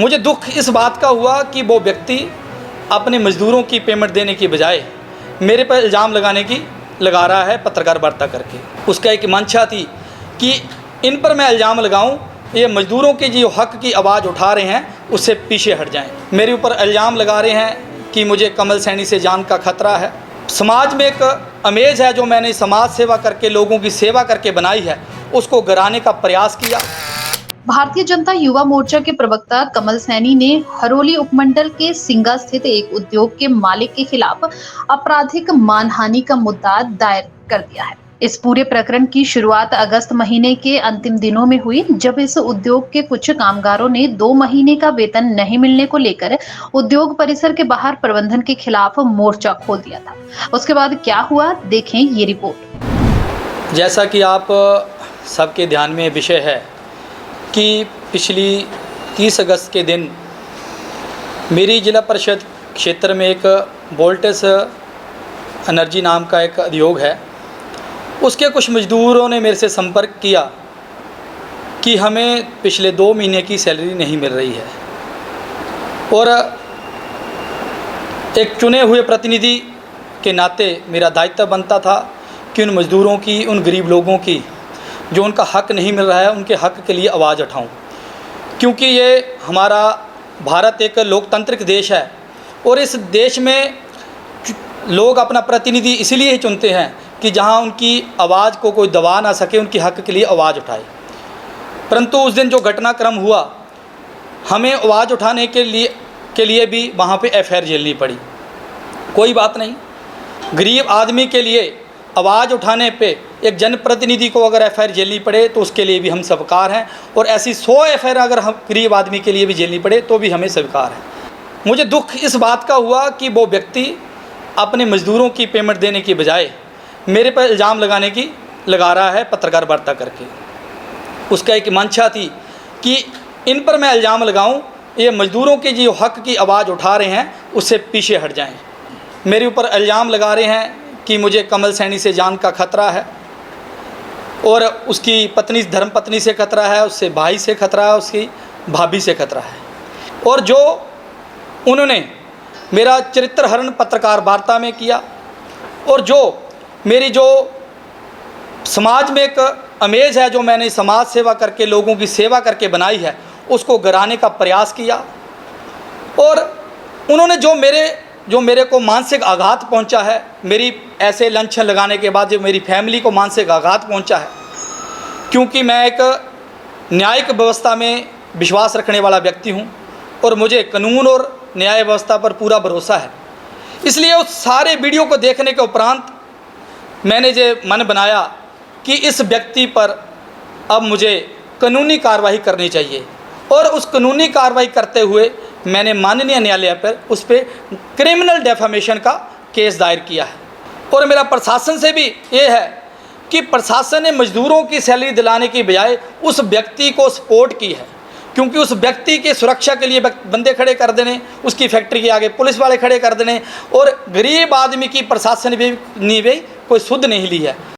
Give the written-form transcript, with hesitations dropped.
मुझे दुख इस बात का हुआ कि वो व्यक्ति अपने मज़दूरों की पेमेंट देने की बजाय मेरे पर इल्ज़ाम लगा रहा है पत्रकार वार्ता करके। उसका एक मंशा थी कि इन पर मैं इल्ज़ाम लगाऊं, ये मज़दूरों के जो हक़ की आवाज़ उठा रहे हैं उससे पीछे हट जाएं। मेरे ऊपर इल्ज़ाम लगा रहे हैं कि मुझे कमल सैनी से जान का खतरा है। समाज में एक इमेज है जो मैंने समाज सेवा करके, लोगों की सेवा करके बनाई है, उसको गिराने का प्रयास किया। भारतीय जनता युवा मोर्चा के प्रवक्ता कमल सैनी ने हरोली उपमंडल के सिंगा स्थित एक उद्योग के मालिक के खिलाफ आपराधिक मानहानि का मुद्दा दायर कर दिया है। इस पूरे प्रकरण की शुरुआत अगस्त महीने के अंतिम दिनों में हुई, जब इस उद्योग के कुछ कामगारों ने 2 महीने का वेतन नहीं मिलने को लेकर उद्योग परिसर के बाहर प्रबंधन के खिलाफ मोर्चा खोल दिया था। उसके बाद क्या हुआ, देखें ये रिपोर्ट। जैसा कि आप सबके ध्यान में विषय है कि पिछली 30 अगस्त के दिन मेरी जिला परिषद क्षेत्र में एक वोल्टेज एनर्जी नाम का एक उद्योग है, उसके कुछ मज़दूरों ने मेरे से संपर्क किया कि हमें पिछले 2 महीने की सैलरी नहीं मिल रही है और एक चुने हुए प्रतिनिधि के नाते मेरा दायित्व बनता था कि उन मज़दूरों की, उन गरीब लोगों की जो उनका हक़ नहीं मिल रहा है, उनके हक़ के लिए आवाज़ उठाऊं। क्योंकि ये हमारा भारत एक लोकतांत्रिक देश है और इस देश में लोग अपना प्रतिनिधि इसलिए ही चुनते हैं कि जहां उनकी आवाज़ को कोई दबा ना सके, उनके हक़ के लिए आवाज़ उठाए। परंतु उस दिन जो घटनाक्रम हुआ, हमें आवाज़ उठाने के लिए भी वहाँ पे एफआईआर झेलनी पड़ी। कोई बात नहीं, गरीब आदमी के लिए आवाज़ उठाने पे एक जनप्रतिनिधि को अगर एफआईआर झेलनी पड़े तो उसके लिए भी हम स्वीकार हैं, और ऐसी 100 एफआईआर अगर हम गरीब आदमी के लिए भी झेलनी पड़े तो भी हमें स्वीकार है। मुझे दुख इस बात का हुआ कि वो व्यक्ति अपने मज़दूरों की पेमेंट देने की बजाय मेरे पर इल्ज़ाम लगा रहा है पत्रकार वार्ता करके। उसका एक मंशा थी कि इन पर मैं इल्ज़ाम लगाऊं, ये मज़दूरों के जो हक़ की आवाज़ उठा रहे हैं उससे पीछे हट जाएं। मेरे ऊपर इल्ज़ाम लगा रहे हैं कि मुझे कमल सैनी से जान का खतरा है और उसकी पत्नी, धर्मपत्नी से खतरा है, उससे भाई से खतरा है, उसकी भाभी से खतरा है। और जो उन्होंने मेरा चरित्र हरण पत्रकार वार्ता में किया और जो मेरी जो समाज में एक इमेज है जो मैंने समाज सेवा करके, लोगों की सेवा करके बनाई है, उसको गिराने का प्रयास किया। और उन्होंने जो मेरे को मानसिक आघात पहुंचा है, मेरी ऐसे लांछन लगाने के बाद जो मेरी फैमिली को मानसिक आघात पहुंचा है, क्योंकि मैं एक न्यायिक व्यवस्था में विश्वास रखने वाला व्यक्ति हूं और मुझे कानून और न्याय व्यवस्था पर पूरा भरोसा है। इसलिए उस सारे वीडियो को देखने के उपरांत मैंने ये मन बनाया कि इस व्यक्ति पर अब मुझे कानूनी कार्रवाई करनी चाहिए, और उस कानूनी कार्रवाई करते हुए मैंने माननीय न्यायालय पर उस पर क्रिमिनल डेफामेशन का केस दायर किया है। और मेरा प्रशासन से भी ये है कि प्रशासन ने मज़दूरों की सैलरी दिलाने की बजाय उस व्यक्ति को सपोर्ट की है, क्योंकि उस व्यक्ति की सुरक्षा के लिए बंदे खड़े कर देने, उसकी फैक्ट्री के आगे पुलिस वाले खड़े कर देने, और गरीब आदमी की प्रशासन भी कोई सुध नहीं ली है।